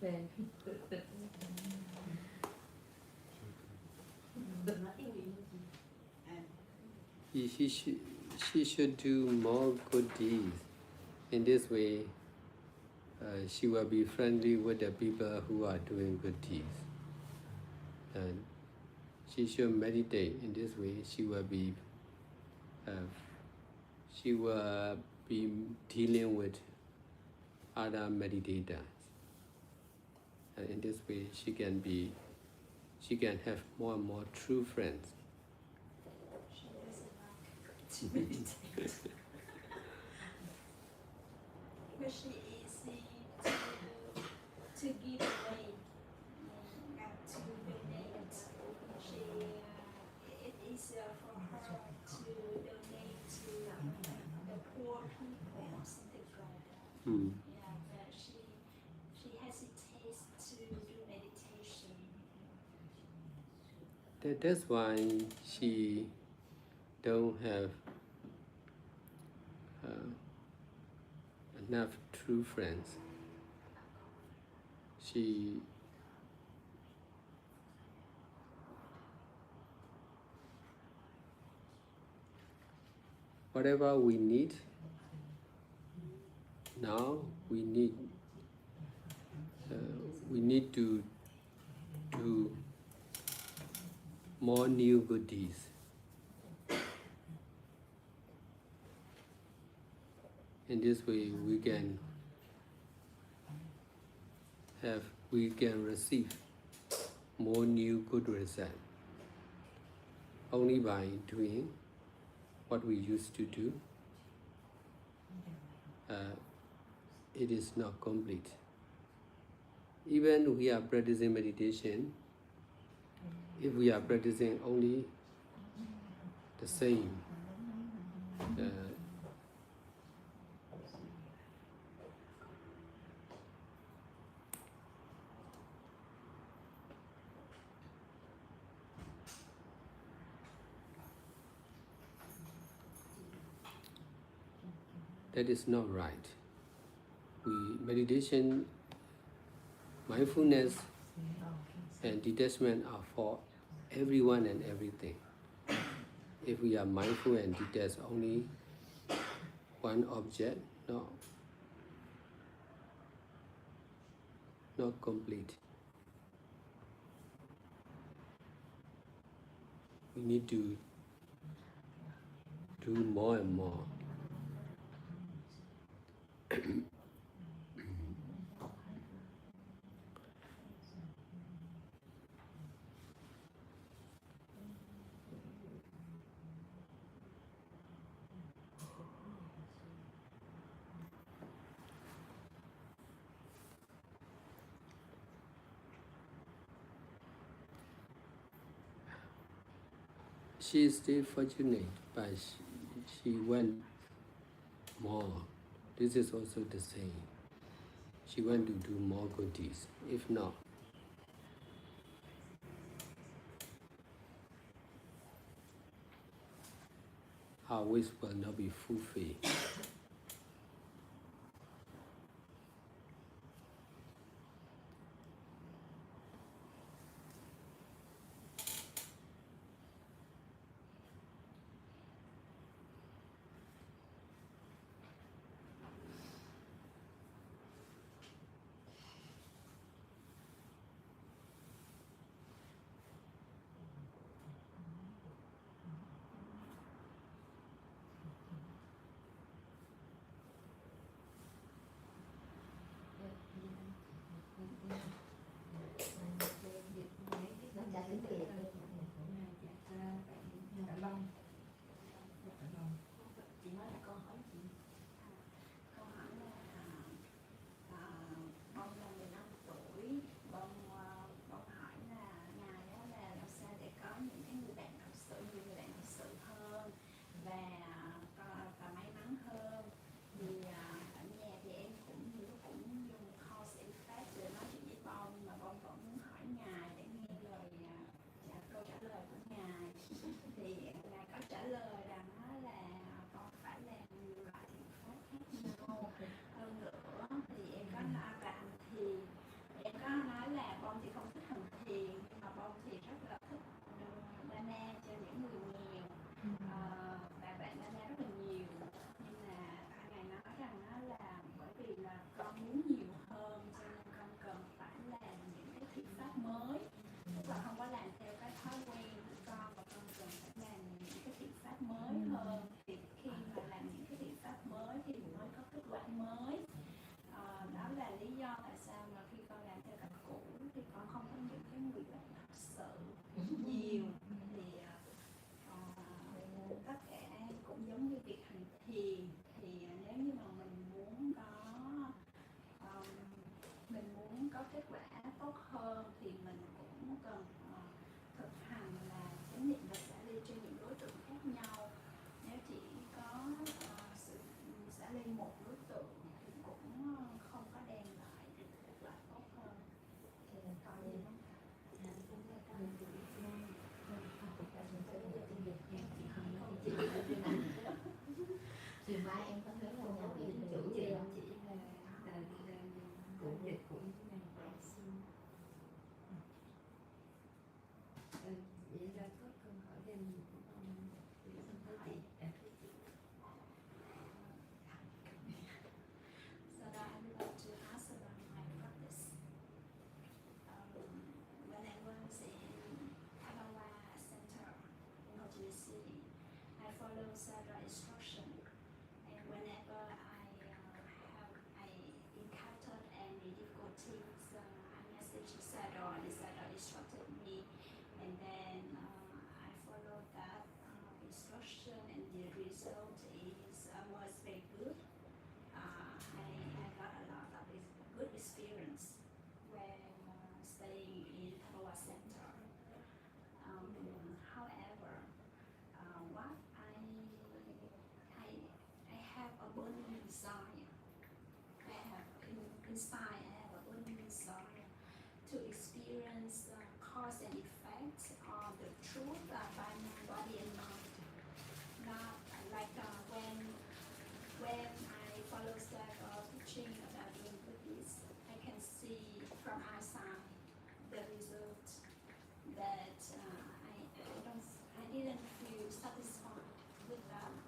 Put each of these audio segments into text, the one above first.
fan. She should do more good deeds. In this way, she will be friendly with the people who are doing good deeds. And she should meditate. In this way, uh, she will be dealing with other meditators. And in this way, she can have more and more true friends. She doesn't like to meditate. But she is to give away, to donate. She it is for her to donate to the poor people or something like that. Mm. Yeah, but she hesitates to do meditation. That's why she don't have enough true friends. She whatever we need now, we need to do more new good deeds. In this way, we can receive more new good results only by doing what we used to do. It is not complete. Even we are practicing meditation, if we are practicing only the same, that is not right. Meditation, mindfulness, and detachment are for everyone and everything. If we are mindful and detached only one object, not complete. We need to do more and more. She is still fortunate, but she went more. This is also the same. She went to do more good deeds. If not, our wish will not be fulfilled. subtle instruction. And whenever I encountered any difficulties, I messaged Sador, and Sador instructed me, and then I followed that instruction, and the result was very good. I got a lot of good experience when staying in Tawa Center. However, what I have a burning desire. I have inside. I have a burning desire to experience cause and effect of the truth by my body and mind. Not like when I follow step of teaching about doing Buddhist, I can see from outside the result that I didn't feel satisfied with that.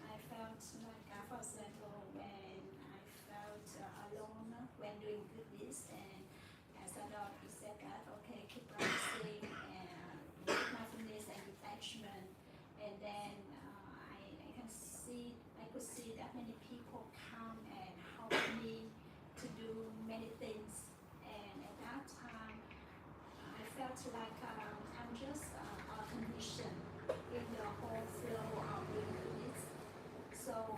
I felt like, for example, when I felt alone when doing Buddhist, and as a dog, he said that, okay, keep practicing and mindfulness and detachment, and then I could see that many people come and help me to do many things, and at that time I felt like I'm just a condition in the whole flow of doing this. So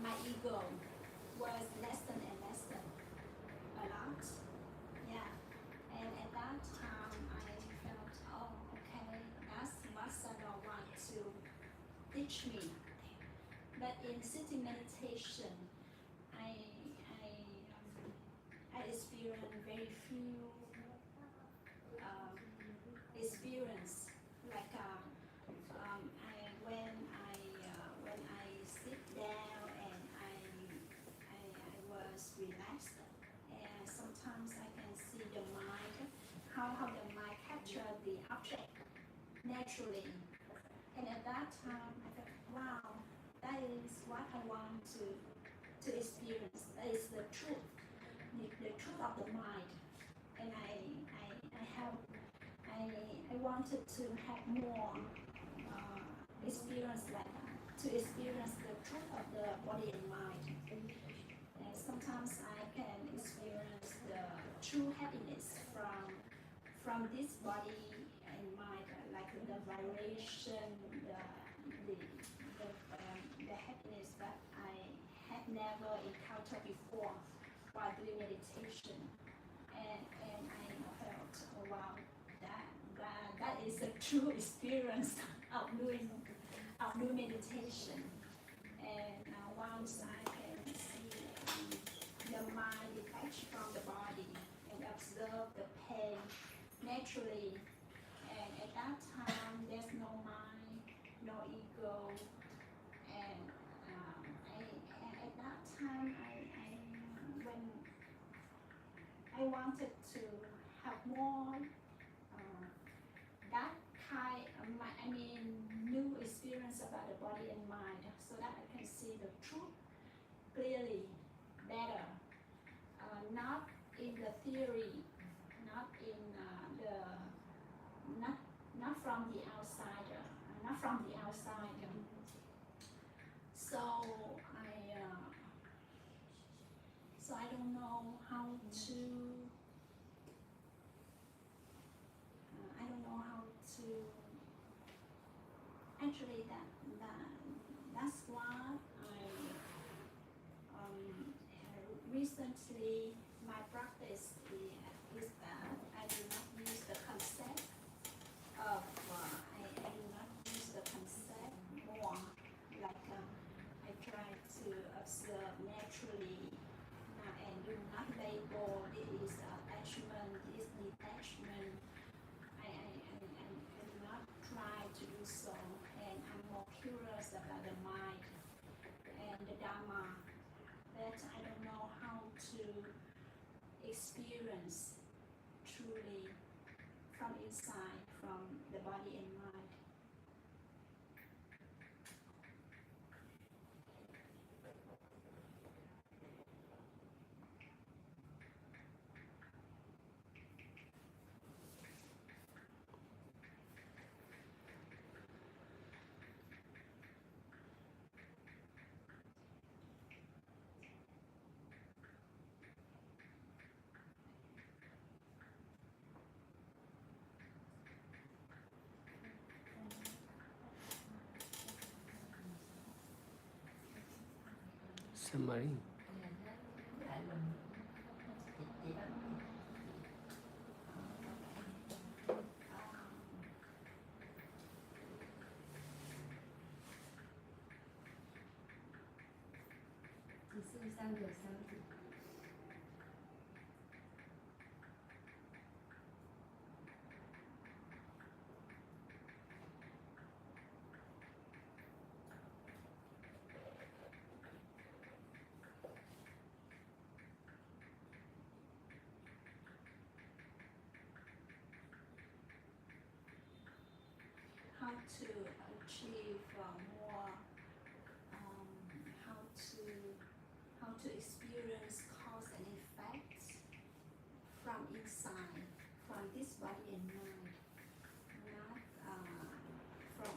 my ego was lessen and lessen a lot, yeah. And at that time I felt, oh, okay, that's what Sador want to teach me. But in sitting meditation, I experienced very few experience. Like when I sit down and I was relaxed, and sometimes I can see the mind, how the mind capture the object naturally. And at that time, I thought, wow, that is what I want to experience. That is the truth of the mind. And I wanted to have more experience like that, to experience the truth of the body and mind. And sometimes I can experience the true happiness from this body and mind, like the vibration, the happiness that I had never encountered before while doing meditation. And I felt, oh wow, that is a true experience of doing meditation. And once I can see the mind detached from the body and observe the pain naturally, and at that time there's no mind, no ego, and at that time when I wanted to have more that kind of new experience about the body and mind, so that I can see the truth clearly, better, not in the theory, not in not from the outside, So I don't know how to. Actually, that's why recently my practice is that I do not use the concept of I do not use the concept more. Like I try to observe naturally and do not label this attachment, this detachment. I do not try to do so, and I'm more curious about the mind and the Dharma, that I don't know how to experience truly from inside, from the body and mind. submarine. Chị sư sao giờ sao chị? how to achieve more, how to experience cause and effects from inside, from this body and mind, not from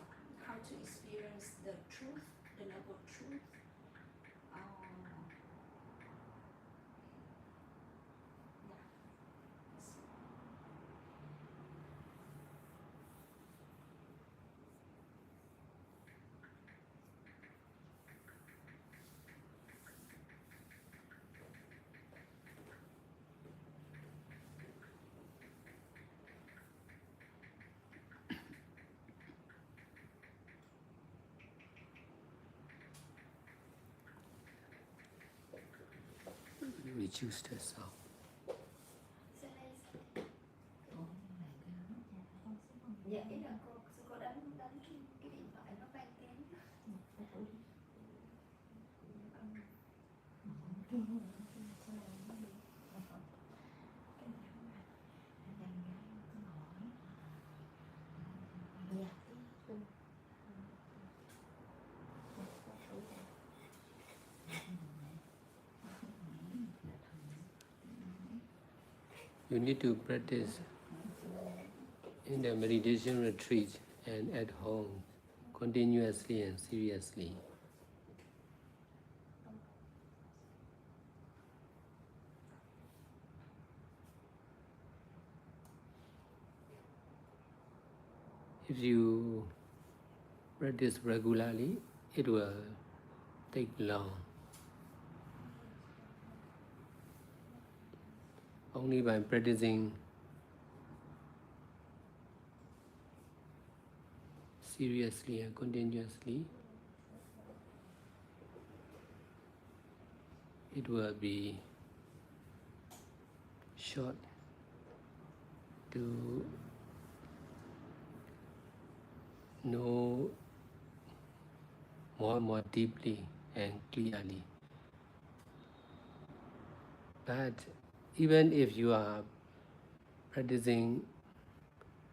how to experience the truth, the noble truth. Yeah. Reduce the sound. Dạ ý là cô đánh cái điện thoại nó vang tiếng. You need to practice in the meditation retreat and at home continuously and seriously. If you practice regularly, it will take long. Only by practicing seriously and continuously, it will be short to know more and more deeply and clearly. But even if you are practicing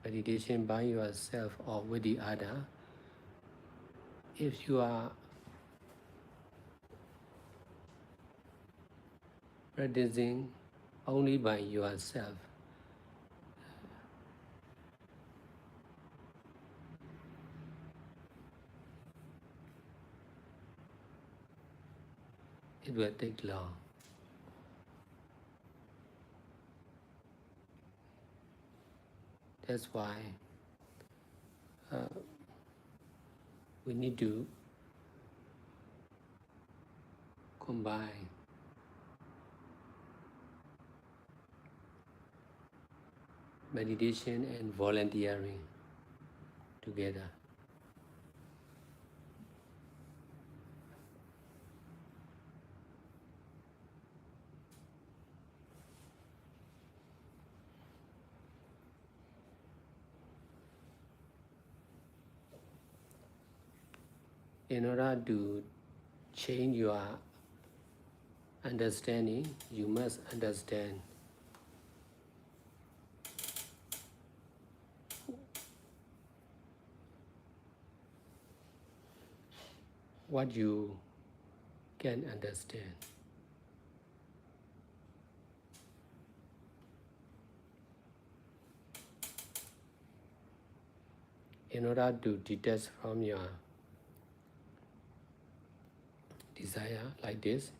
meditation by yourself or with the other, if you are practicing only by yourself, it will take long. That's why we need to combine meditation and volunteering together. In order to change your understanding, you must understand what you can understand. In order to detach from your desire like this,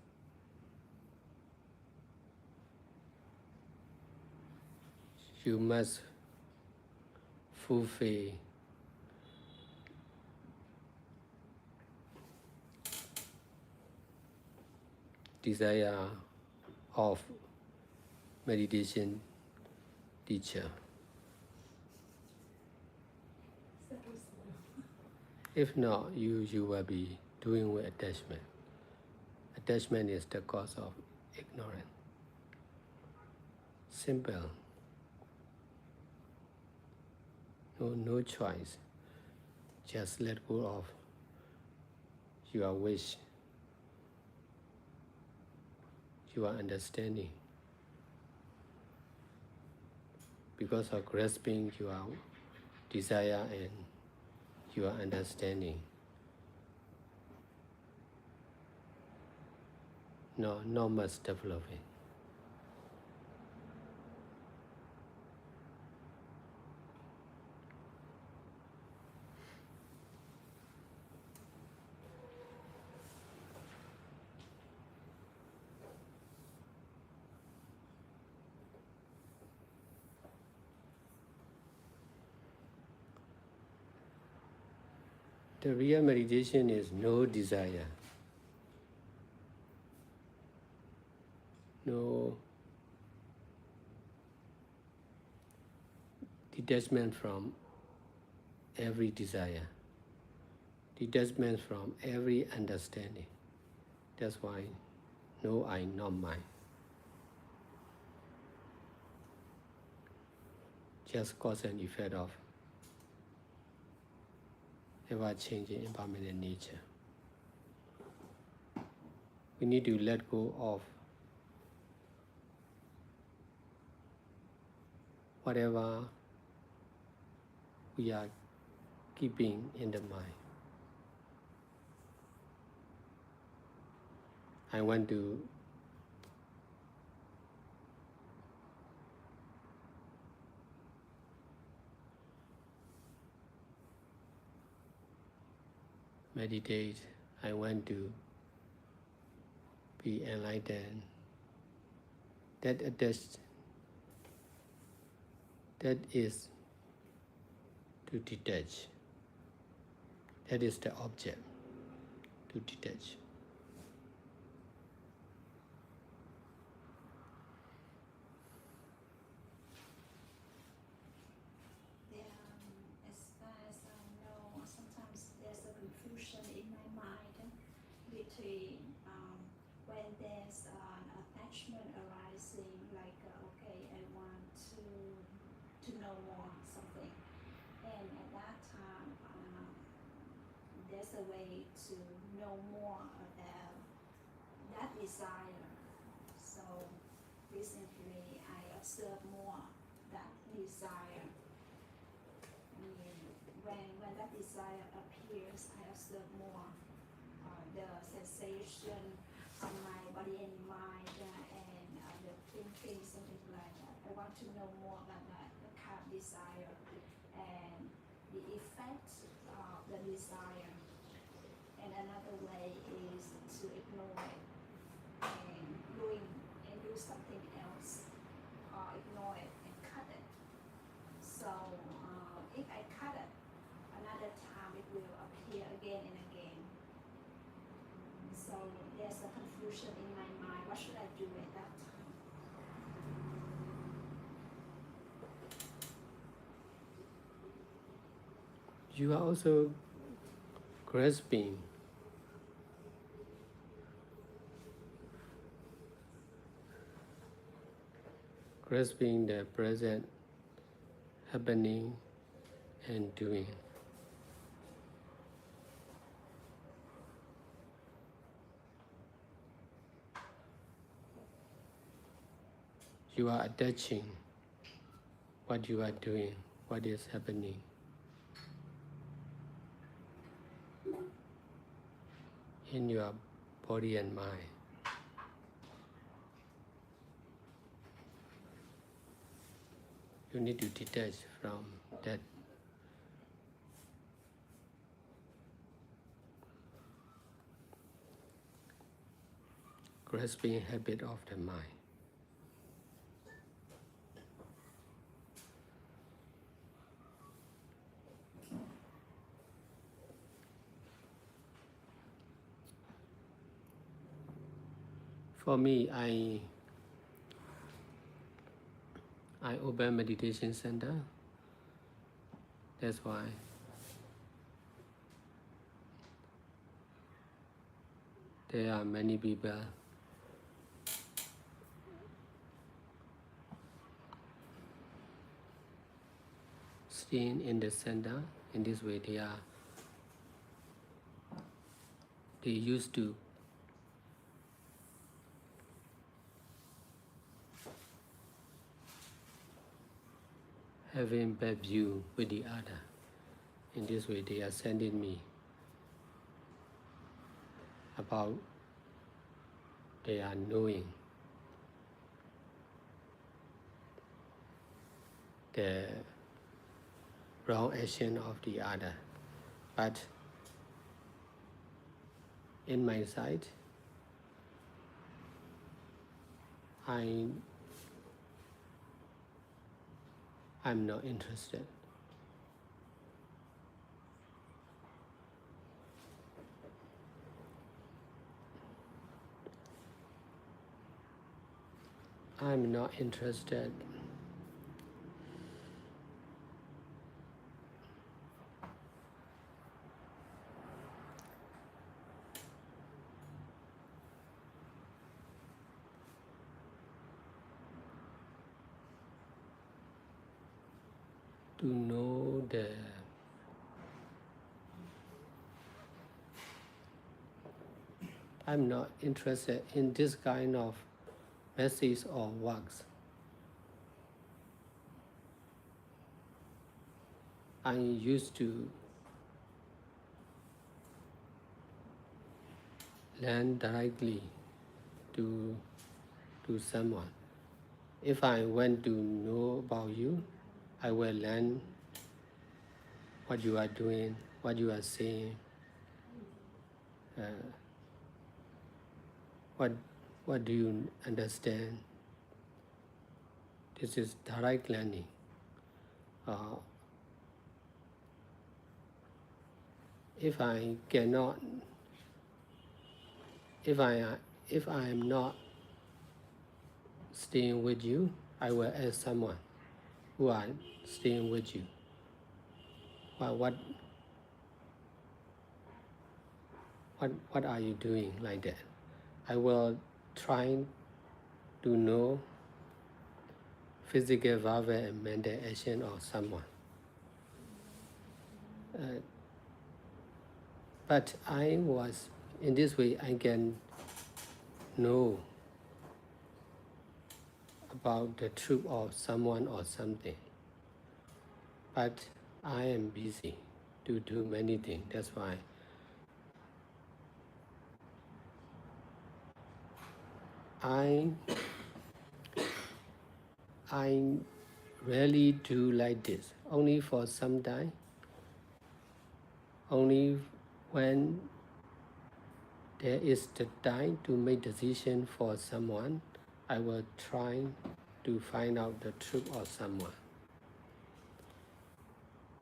you must fulfill desire of meditation teacher. If not, you will be doing with attachment. Attachment is the cause of ignorance. Simple. No choice. Just let go of your wish, your understanding. Because of grasping your desire and your understanding. Not much developing. The real meditation is no desire, no detachment from every desire, detachment from every understanding. That's why no I, not mine. Just cause and effect of ever-changing impermanent nature. We need to let go of whatever we are keeping in the mind. I want to meditate. I want to be enlightened. That is to detach. That is the object, to detach. As far as I know, sometimes there's a confusion in my mind between when there's an attachment arising, like okay, I want to know more something, and at that time there's a way to know more about that desire. So recently I observe more that desire. When that desire appears, I observe more the sensation of my body and mind and the thinking, something like that. I want to know more about that kind of desire and the effect of the desire. And another way is to ignore it and do something else, or ignore it and cut it. So if I cut it, another time it will appear again and again. So there's a confusion in my mind. What should I do at that time? You are also grasping the present happening and doing. You are attaching what you are doing, what is happening. In your body and mind. You need to detach from that grasping habit of the mind. For me, I open meditation center. That's why there are many people staying in the center. In this way, they used to having bad view with the other. In this way, they are sending me about they are knowing the wrong action of the other. But in my side, I'm not interested. I'm not interested to know I'm not interested in this kind of message or works. I used to learn directly to someone. If I want to know about you, I will learn what you are doing, what you are saying, what do you understand. This is direct learning. If I am not staying with you, I will ask someone who are staying with you. What are you doing like that? I will try to know physical, verbal, and mental action of someone. But in this way, I can know about the truth of someone or something. But I am busy to do many things. That's why I rarely do like this. Only for some time. Only when there is the time to make decision for someone, I will try to find out the truth of someone.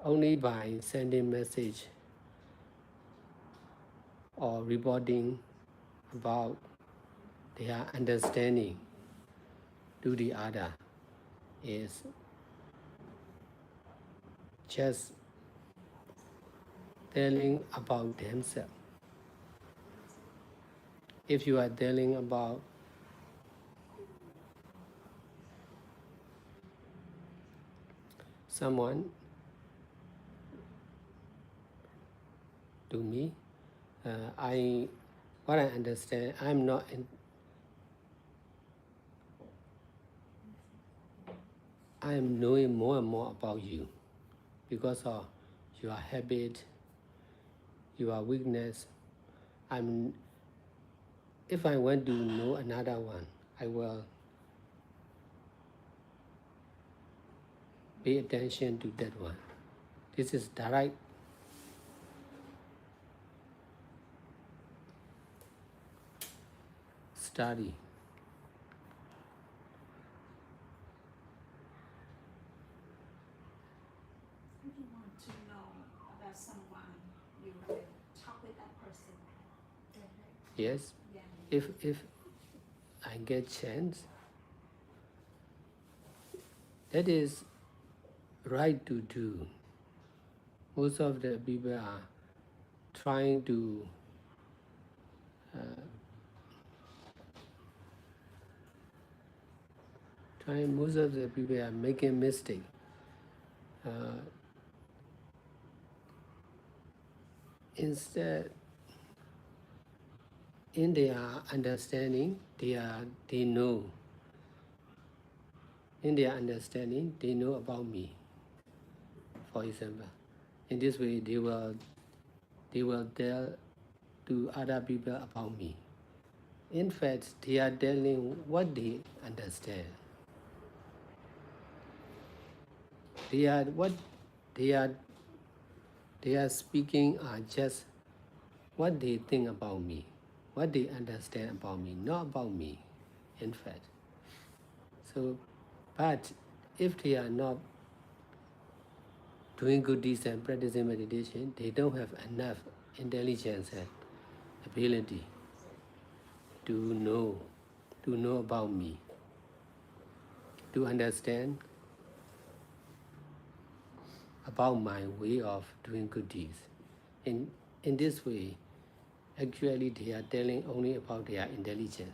Only by sending message or reporting about their understanding to the other is just telling about themselves. If you are telling about someone to me, what I understand, I'm knowing more and more about you because of your habit, your weakness. If I want to know another one, I will pay attention to that one. This is direct study. If you want to know about someone, you will talk with that person. Yes. Yeah. If I get chance, that is right to do. Most of the people are trying to most of the people are making mistake. Instead, in their understanding, they know. In their understanding, they know about me. For example, in this way, they will tell to other people about me. In fact, they are telling what they understand. They are what they are speaking are just what they think about me, what they understand about me, not about me, in fact. So, but if they are not doing good deeds and practicing meditation, they don't have enough intelligence and ability to know about me, to understand about my way of doing good deeds. In this way, actually they are telling only about their intelligence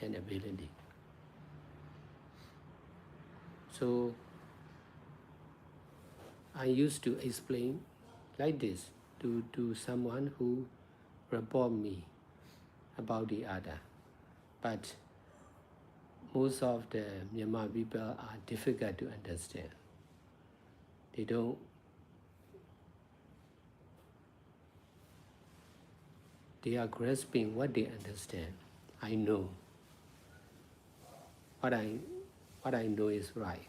and ability. So I used to explain like this to someone who report me about the other. But most of the Myanmar people are difficult to understand. They are grasping what they understand. I know. What I know is right.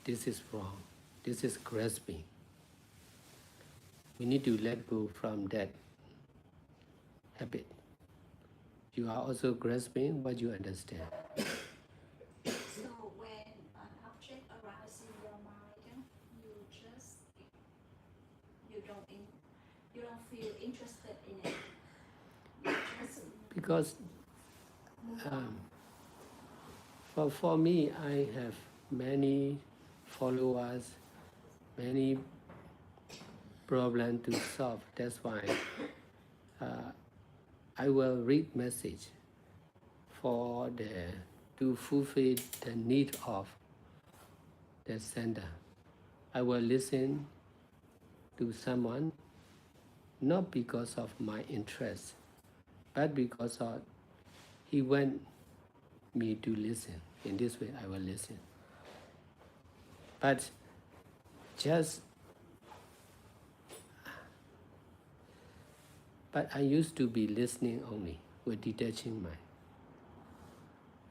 This is wrong. This is grasping. We need to let go from that habit. You are also grasping what you understand. So when an object arises in your mind, you don't feel interested in it. You just Because move on. for me, I have many followers, many problems to solve. That's why I will read message to fulfill the need of the sender. I will listen to someone not because of my interest, but because he want me to listen. In this way, I will listen. But I used to be listening only with detaching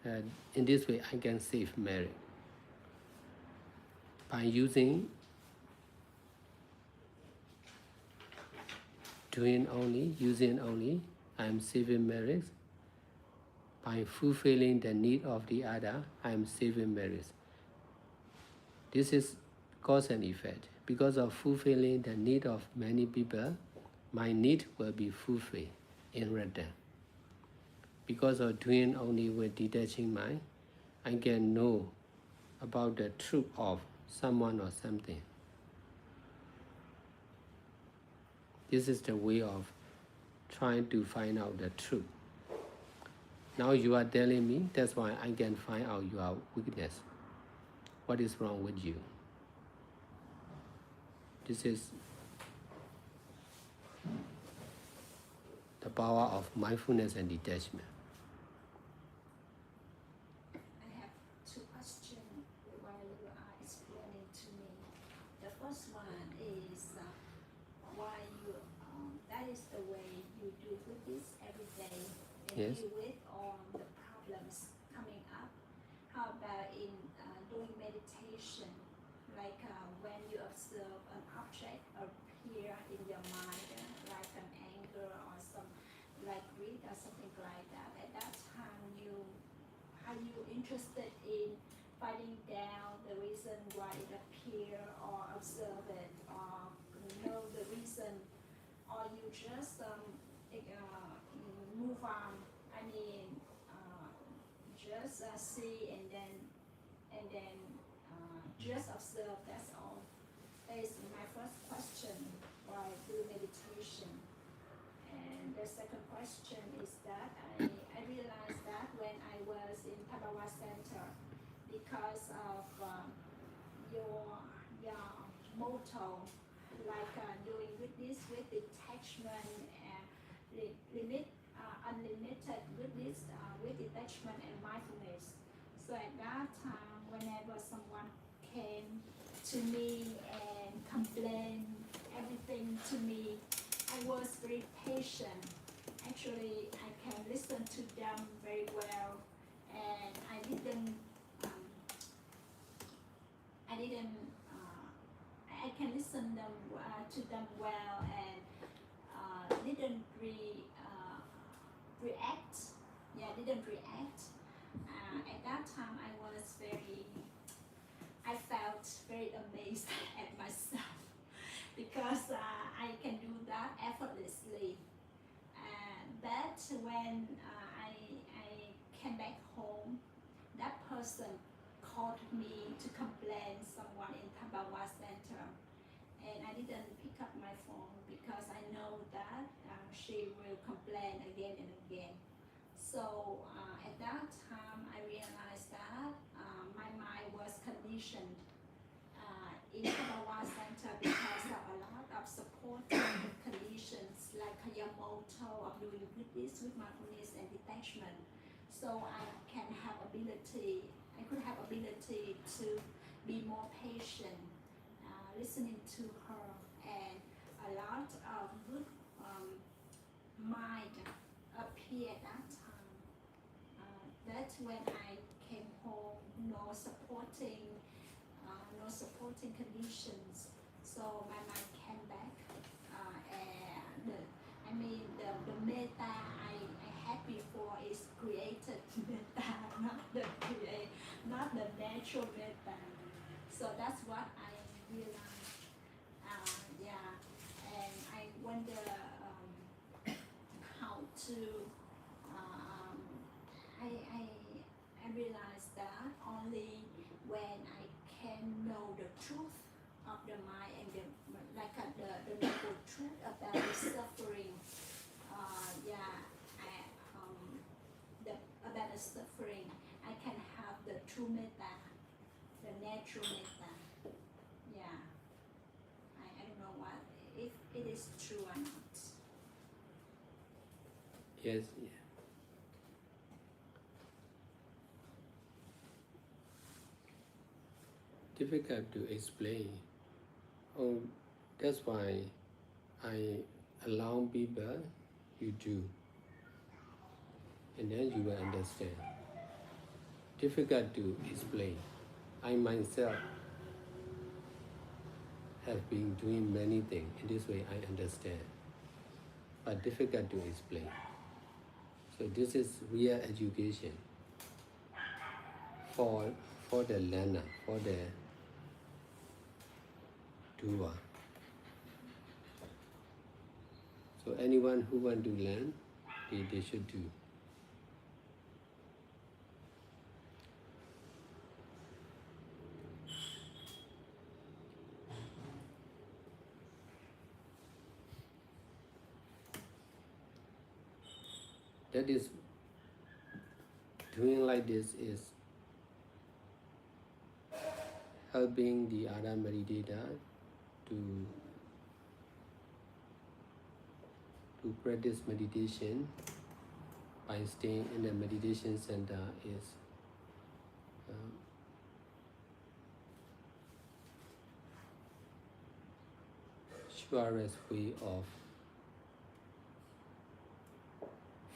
mind. In this way, I can save merit. By using using only, I am saving merits. By fulfilling the need of the other, I am saving merits. This is cause and effect. Because of fulfilling the need of many people, my need will be fulfilled in return. Because of doing only with detaching mind, I can know about the truth of someone or something. This is the way of trying to find out the truth. Now you are telling me, that's why I can find out your weakness. What is wrong with you? This is the power of mindfulness and detachment. I have two questions while you are explaining to me. The first one is why that is the way you do Buddhist every day and Yes. deal with all the problems coming up. How about in doing meditation, like when you observe an object appear in your mind, like an anger or some like greed or something like that. At that time, are you interested in finding down the reason why it appear or observe it or know the reason, or you just move on? I see and then just observe. That's all. That is my first question while doing meditation. And the second question is that I realized that when I was in Tabawa Center, because of your motto, like doing goodness with detachment and limit unlimited goodness with detachment and mindfulness. So at that time, whenever someone came to me and complained everything to me, I was very patient. Actually, I can listen to them very well, and I didn't. I can listen them to them well and didn't react. Yeah, didn't react. At that time, I felt very amazed at myself because I can do that effortlessly. But when I came back home, that person called me to complain someone in Tabawa Center, and I didn't pick up my phone because I know that she will complain again and again. So at that time, I realized that my mind was conditioned in Tabawa Center because of a lot of supporting conditions like your motto of doing goodness with mindfulness and detachment. So I could have ability to be more patient, listening to her, and a lot of good mind appeared at that time. That's when I came home, no supporting conditions. So my mind came back, and the metta I had before is created metta, not the natural metta. So that's what I realized. Yeah, and I wonder how to. I realized that only when I can know the truth of the mind and the noble truth about the suffering. About the suffering, I can have the true metta, the natural metta. Yeah, I don't know what if it is true or not. Yes, yeah. Difficult to explain. Oh, that's why I allow people, you do, and then you will understand. Difficult to explain. I myself have been doing many things. In this way, I understand, but difficult to explain. So this is real education for the learner, for the doer. So anyone who want to learn, they should do. That is, doing like this is helping the other meditator to practice meditation by staying in the meditation center is surest way of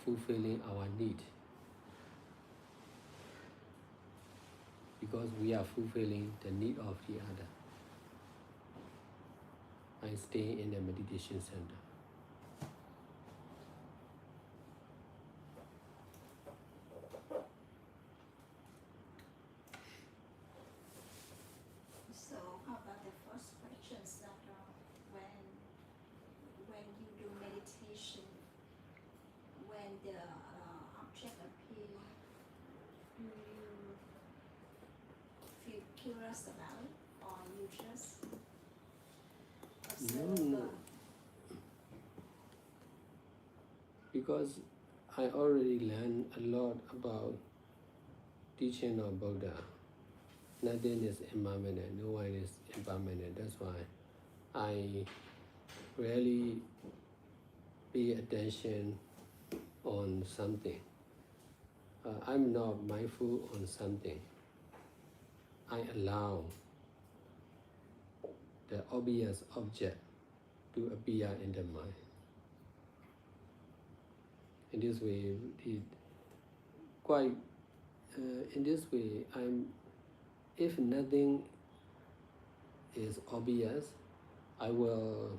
fulfilling our need, because we are fulfilling the need of the other by staying in the meditation center. So how about the first questions that when you do meditation, when the object appears, do you curious about it, or you just No, observe? no. Because I already learned a lot about teaching of Buddha. Nothing is impermanent, no one is impermanent. That's why I really pay attention on something. I'm not mindful on something. I allow the obvious object to appear in the mind. In this way, in this way, if nothing is obvious, I will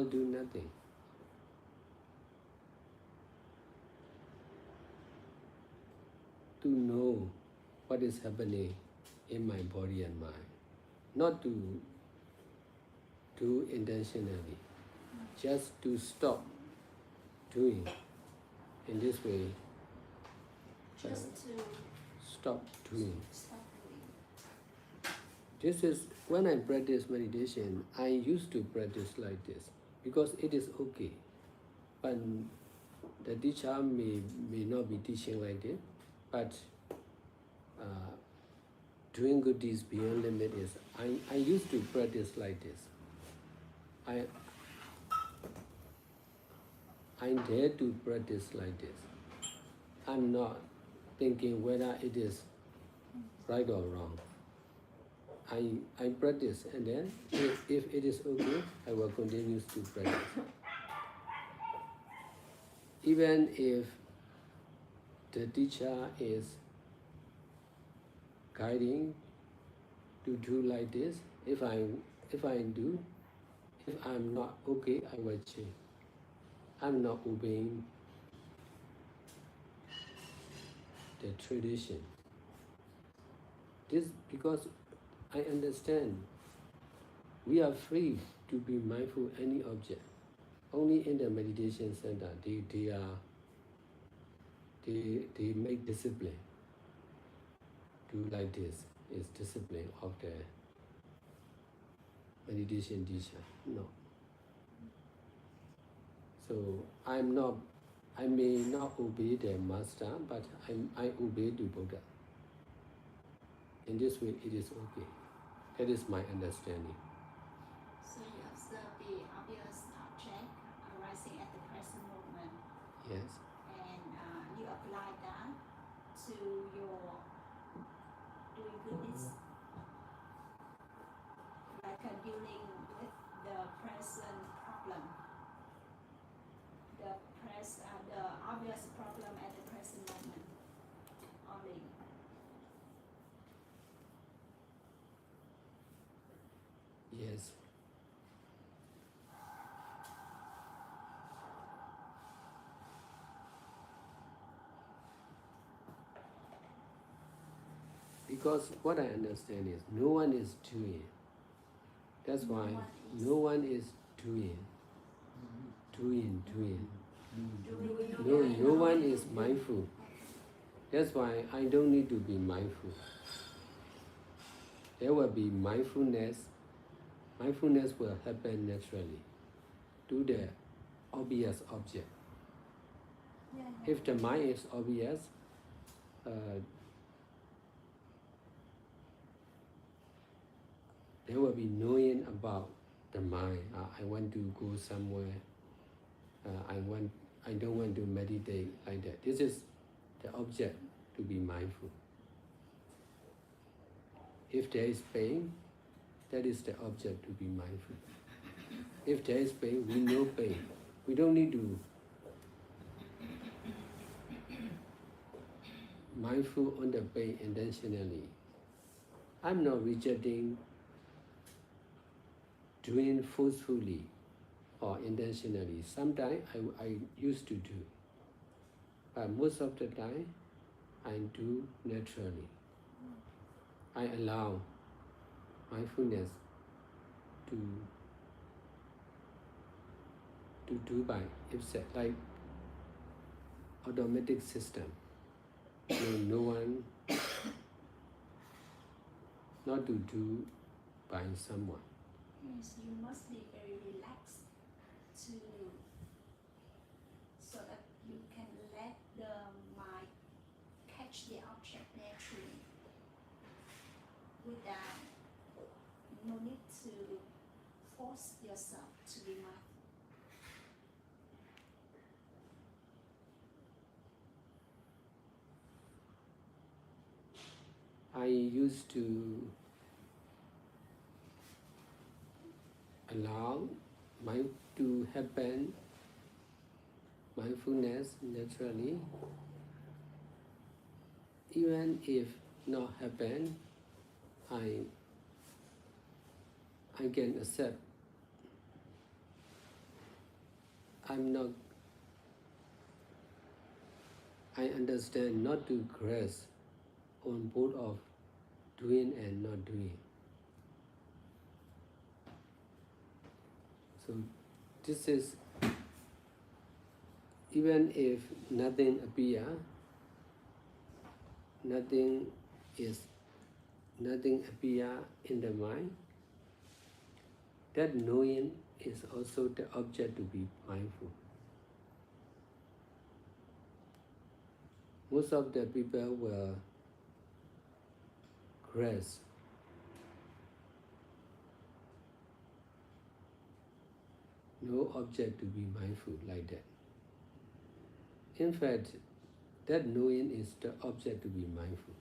do nothing. To know what is happening in my body and mind, not to do intentionally, just to stop doing. In this way, Just to stop doing. stop doing. This is when I practice meditation. I used to practice like this because it is okay. But the teacher may not be teaching like this. But doing good deeds beyond limit is. I used to practice like this. I dare to practice like this. I'm not thinking whether it is right or wrong. I practice, and then if it is okay, I will continue to practice. Even if the teacher is guiding to do like this, if I'm not okay, I will change. I'm not obeying the tradition. This because I understand we are free to be mindful any object. Only in the meditation center they make discipline. Do like this is discipline of the meditation teacher. No. So I may not obey the master, but I obey the Buddha. In this way, it is okay. That is my understanding. So you observe the obvious object arising at the present moment, Yes. and you apply that to your doing good deeds, like dealing with the present problem, the obvious problem at the present moment only. Yes. Because what I understand is no one is doing. That's why no one is doing. No one is mindful. That's why I don't need to be mindful. There will be mindfulness. Mindfulness will happen naturally to the obvious object. If the mind is obvious, there will be knowing about the mind. I want to go somewhere. I don't want to meditate like that. This is the object to be mindful. If there is pain, that is the object to be mindful. If there is pain, we know pain. We don't need to mindful on the pain intentionally. I'm not rejecting doing forcefully or intentionally. Sometimes I used to do, but most of the time I do naturally. I allow mindfulness to do by itself. Like automatic system. No one not to do by someone. Yes, you must be very relaxed to so that you can let the mind catch the object naturally without no need to force yourself to be mindful. I used to allow to happen mindfulness naturally, even if not happen, I can accept. I understand not to grasp on both of doing and not doing. So this is, even if nothing appear, nothing appear in the mind, that knowing is also the object to be mindful. Most of the people will grasp no object to be mindful like that. In fact, that knowing is the object to be mindful.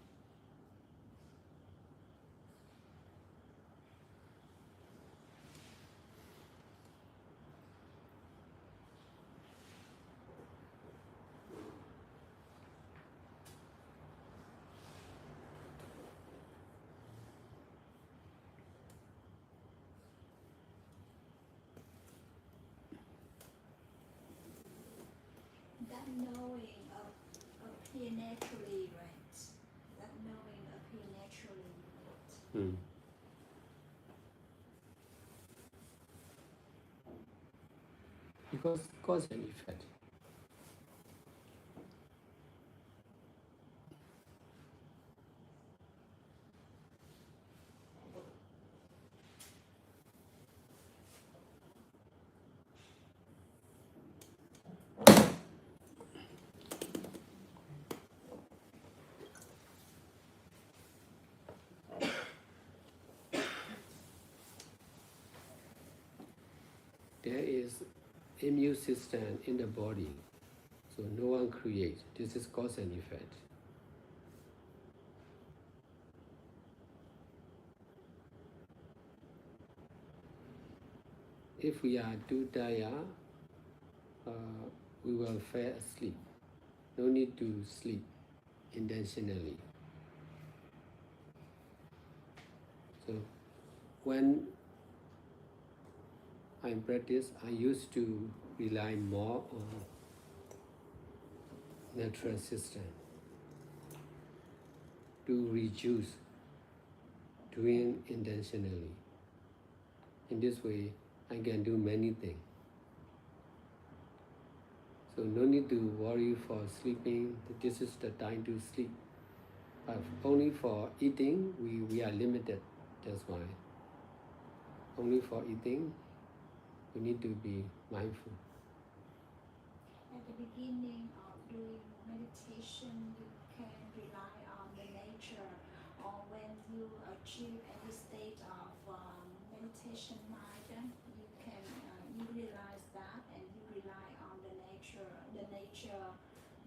That knowing appear naturally, right? That knowing appear naturally, right? Because cause and effect. There is immune system in the body, so no one creates. This is cause and effect. If we are too tired, we will fall asleep. No need to sleep intentionally. So when I practice, I used to rely more on natural system to reduce doing intentionally. In this way, I can do many things. So no need to worry for sleeping. This is the time to sleep. But only for eating, we are limited. That's why. Only for eating, we need to be mindful. At the beginning of doing meditation, you can rely on the nature, or when you achieve any state of meditation mind, you can you realize that and you rely on the nature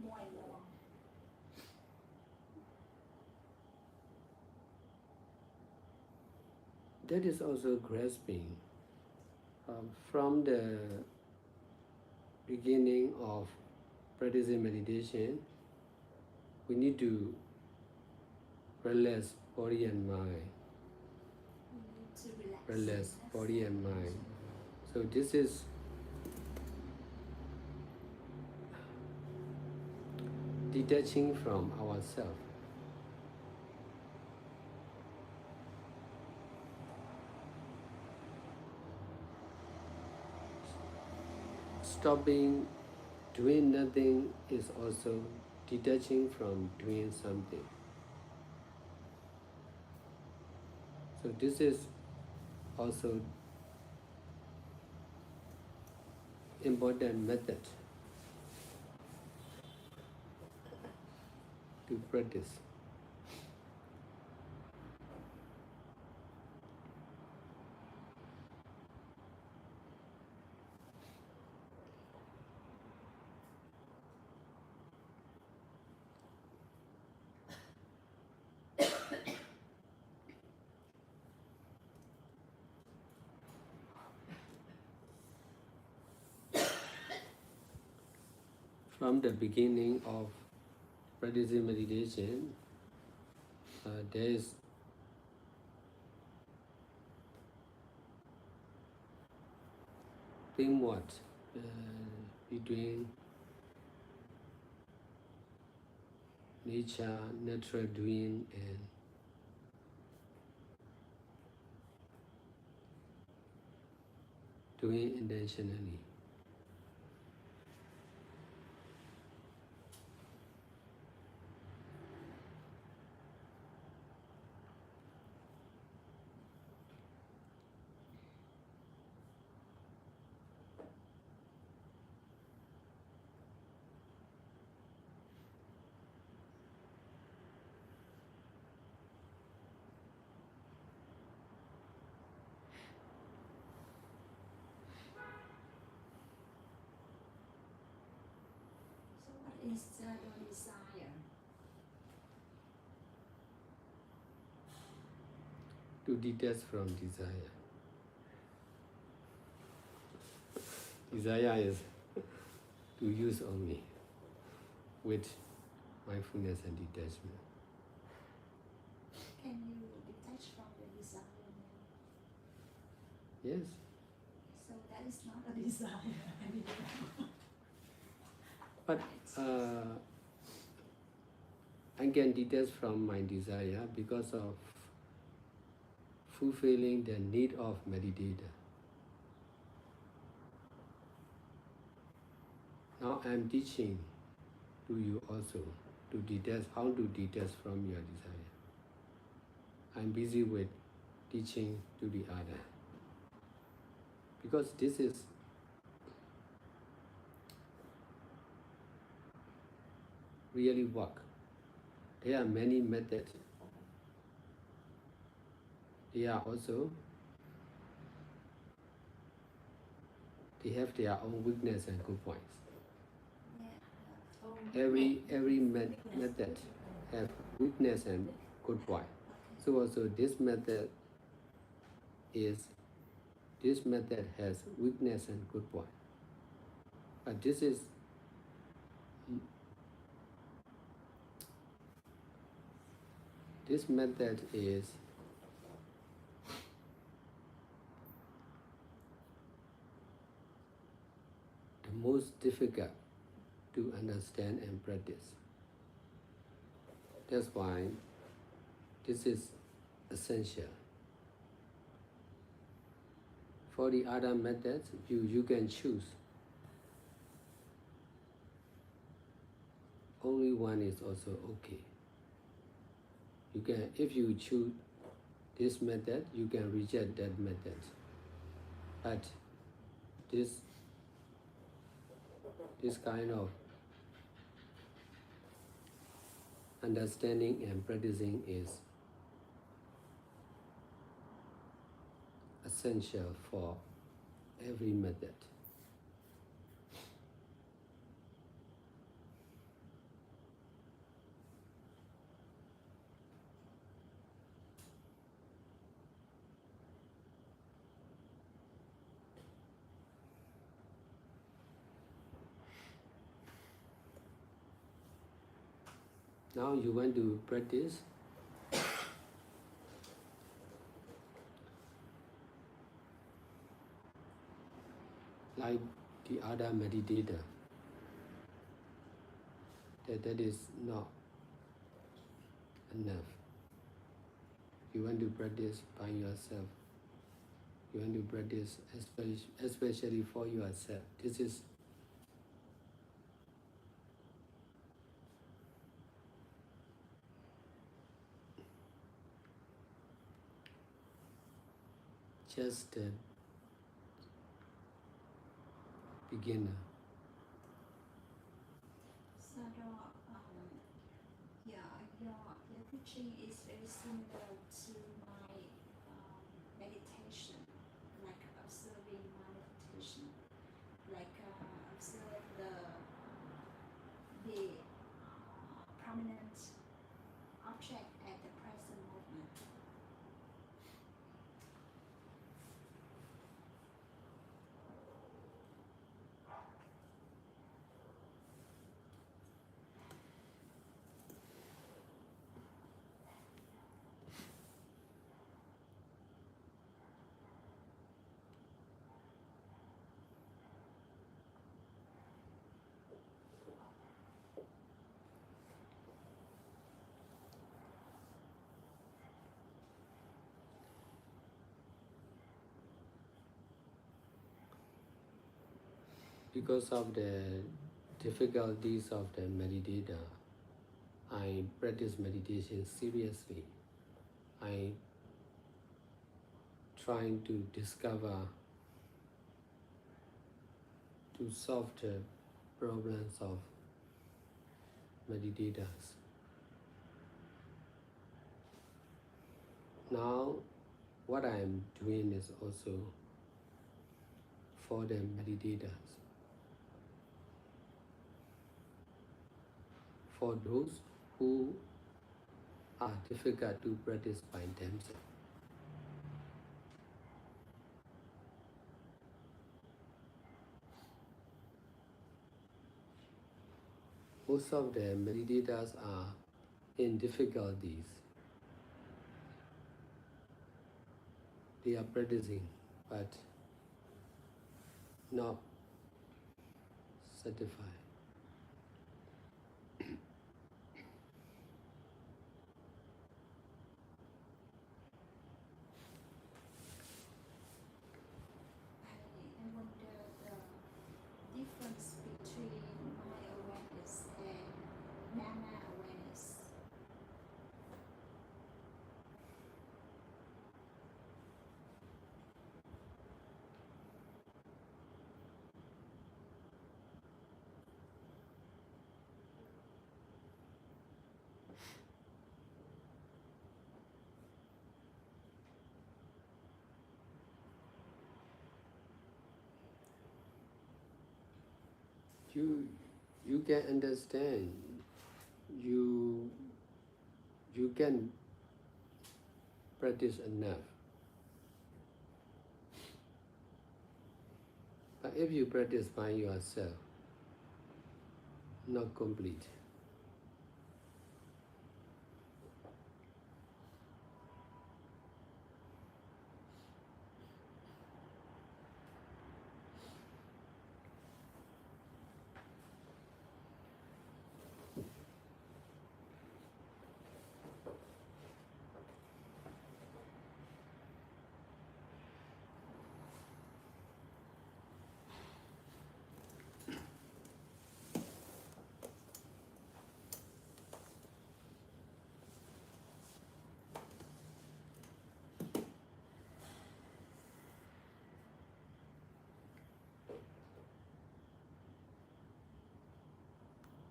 more and more. That is also grasping. From the beginning of practicing meditation, we need to relax body and mind. You need to relax. Relax body and mind. So this is detaching from ourselves. Stopping doing nothing is also detaching from doing something. So this is also important method to practice. From the beginning of practicing meditation, there is teamwork between nature, natural doing, and doing intentionally. So what is the desire? To detach from desire. Desire is to use only with mindfulness and detachment. Can you detach from the desire now? Yes, So that is not a desire anymore. but I can detach from my desire because of fulfilling the need of meditator. Now I am teaching to you also to detach, how to detach from your desire. I'm busy with teaching to the other. Because this is really work. There are many methods. They are also, they have their own weakness and good points. Every method have weakness and good point. So also this method has weakness and good point. But this method is the most difficult to understand and practice. That's why this is essential. For the other methods, you can choose. Only one is also okay. You can, if you choose this method, you can reject that method. But this kind of understanding and practicing is essential for every method. Now you want to practice like the other meditator. That is not enough. You want to practice by yourself. You want to practice especially for yourself. This is just a beginner. So your teaching is very similar to my meditation, like observing my meditation, like observe the prominent object at the present moment. Because of the difficulties of the meditator, I practice meditation seriously. I trying to discover, to solve the problems of meditators. Now, what I am doing is also for the meditators. For those who are difficult to practice by themselves. Most of the meditators are in difficulties. They are practicing, but not satisfied. I wonder the difference between my awareness and Nana awareness. You can understand. You can practice enough. But if you practice by yourself, not complete.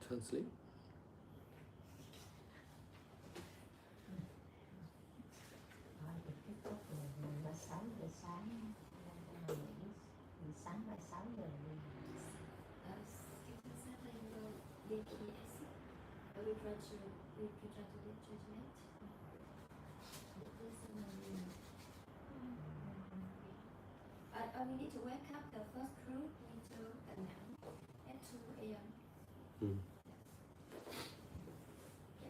Translate. Thôi thì kết thúc rồi, là 6 giờ sáng đang nghỉ, thì sáng là 6 giờ đi. We try to do judgment. We need to wake up the first group into Đà Nẵng at 2 a.m.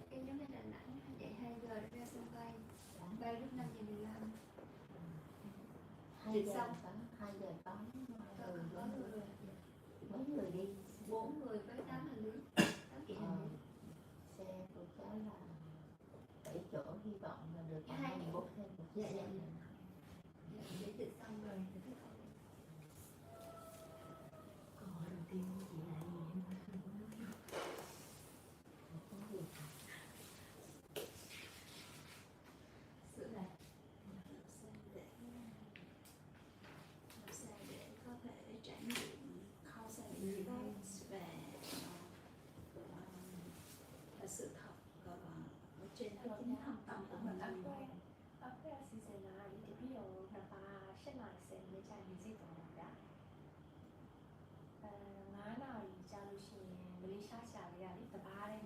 Cái nhóm lên Đà Nẵng dậy 2 giờ để ra sân bay, bay lúc 5:15. 2 giờ có mấy người đi? 4 người với 8 hành lý. 8 kiện hành lý. Xe của cháu là 7 chỗ, hy vọng là được 21 thêm một chiếc xe nữa. Để tự xong rồi thì cứ gọi. Câu hỏi đầu tiên của chị là gì em? Không có gì. Sửa lại.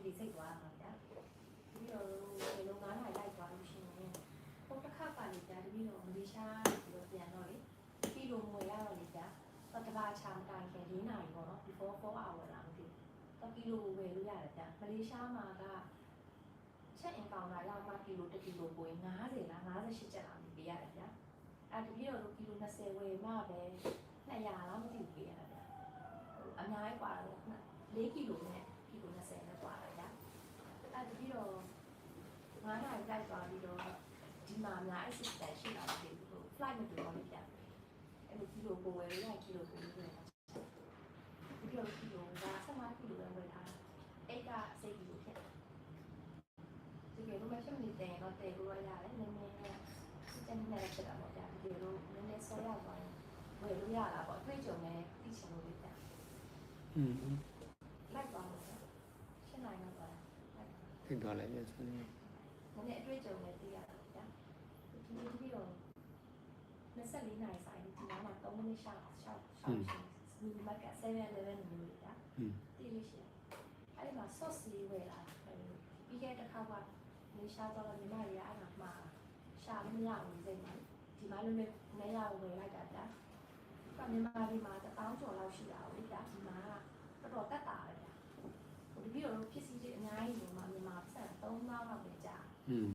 ဒီစိတ်သွားတာဗျာပြီးတော့ဒီလို9နိုင်လိုက်သွားလို့ရှိရင်ဟိုတစ်ခါပါလေဗျာတပြီးတော့မလေးရှားပြီးတော့ပြန်တော့လေပြီးလို့ငွေရတော့လေဗျာတဘာချာမတိုင်ခင်4နိုင်ပေါ့နော် before 4 hour လာမသိတော့ကီလိုဝယ်လို့ရတယ်ဗျာမလေးရှားမှာကချက်အင်ကောင်လာရောက်မှကီလို1ကီလိုကို50လား58ကျပ်လားပေးရတယ်ဗျာအဲ့တပြီးတော့ကီလို20ဝယ်မှပဲ200လားမသိဘူးပေးရတယ်ဗျာအများကြီးกว่าတော့4ကီလိုနဲ့ကီလို20နဲ့กว่าတယ်ဗျာအဲ့တပြီးတော့9နိုင်လိုက်သွားပြီးတော့ဒီမှာအများကြီး system ရှိတာမသိဘူး flight မတူတော့ဘူးဗျာအဲ့လိုကီလိုကိုဝယ်လို့ရကီလိုကိုဝယ်လို့ပြီးတော့ကီလိုက15ကီလိုပဲဝယ်ထားအဲ့ကစိတ်ကီလိုဖြစ်ဒီလိုမှရှင်းနေတဲ့တော့တေကိုရရတယ်နည်းနည်းနဲ့စက်နေနေချက်တာပေါ့ဗျာဒီလိုနည်းနည်းဆောရသွားရင်ဝယ်လို့ရတာပေါ့အတွေ့အကြုံနဲ့သိချင်လို့ဗျာလိုက်ပါလို့ရှင်းနိုင်တော့ပါ ထိတ်သွားလိုက်ရဲ့ဆိုရင် နည်းနည်းအတွေ့အကြုံနဲ့သိရတာဗျာဒီပြီးတော့24နိုင်ဆိုင်ဒီမှာ3မိနစ်ရှောက်ဒီမှာက7-11မိနစ်ဗျာသိလို့ရှိရင်အဲ့ဒီမှာ sauce လေးဝယ်လာပြီးခဲ့တဲ့တစ်ခါကနေရှားတော့ညီမတွေကအဲ့ဒါမှာရှာလို့မရဘူးစိတ်မှာဒီမှာလည်းမရဘူးဝယ်လိုက်တာဗျာကမြန်မာပြည်မှာ1000ကျော်လောက်ရှိတာဟုတ်ဗျာဒီမှာတော်တော်တက်တာပဲဗျာဒီပြီးတော့ဖြစ်စီတွေအများကြီးဒီမှာမြန်မာပတ်စံ3000လောက်ပဲကြာ